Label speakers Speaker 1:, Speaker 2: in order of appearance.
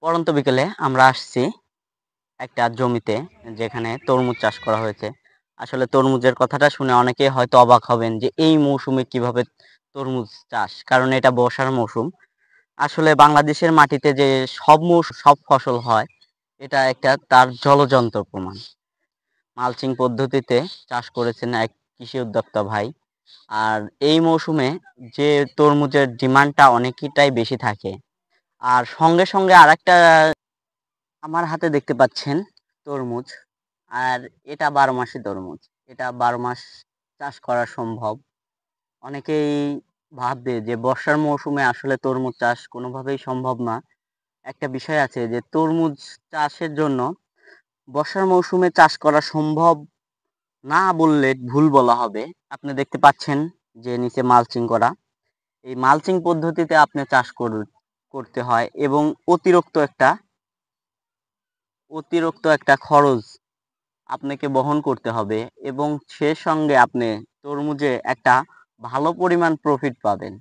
Speaker 1: পড়ন্ত বিকেলে আমরা আসছি একটা জমিতে যেখানে তরমুজ চাষ করা হয়েছে। আসলে তরমুজের কথাটা শুনে অনেকেই হয়তো অবাক হবেন যে এই মৌসুমে কিভাবে তরমুজ চাষ? কারণ এটা বর্ষার মৌসুম। আসলে বাংলাদেশের মাটিতে যে সব ফসল হয় এটা একটা তার জলযন্ত্র প্রমাণ। মালচিং পদ্ধতিতে চাষ করেছেন এক কৃষি উদ্যোক্তা ভাই। আর এই মৌসুমে যে তরমুজের ডিমান্ডটা অনেকটাই বেশি থাকে। আর সঙ্গে আরেকটা আমার হাতে দেখতে পাচ্ছেন তরমুজ। আর এটা ১২ মাসি তরমুজ। এটা ১২ মাস চাষ করা সম্ভব। অনেকেই ভাববে যে বর্ষার মৌসুমে আসলে তরমুজ চাষ কোনোভাবেই সম্ভব না। একটা বিষয় আছে যে তরমুজ চাষের জন্য বর্ষার মৌসুমে চাষ করা সম্ভব না বললে ভুল বলা হবে। আপনি দেখতে পাচ্ছেন যে নিচে মালচিং করা। এই মালচিং পদ্ধতিতে আপনি চাষ করতে হয় এবং অতিরিক্ত একটা খরচ আপনাকে বহন করতে হবে এবং সে সঙ্গে আপনি তরমুজে একটা ভালো পরিমাণ প্রফিট পাবেন।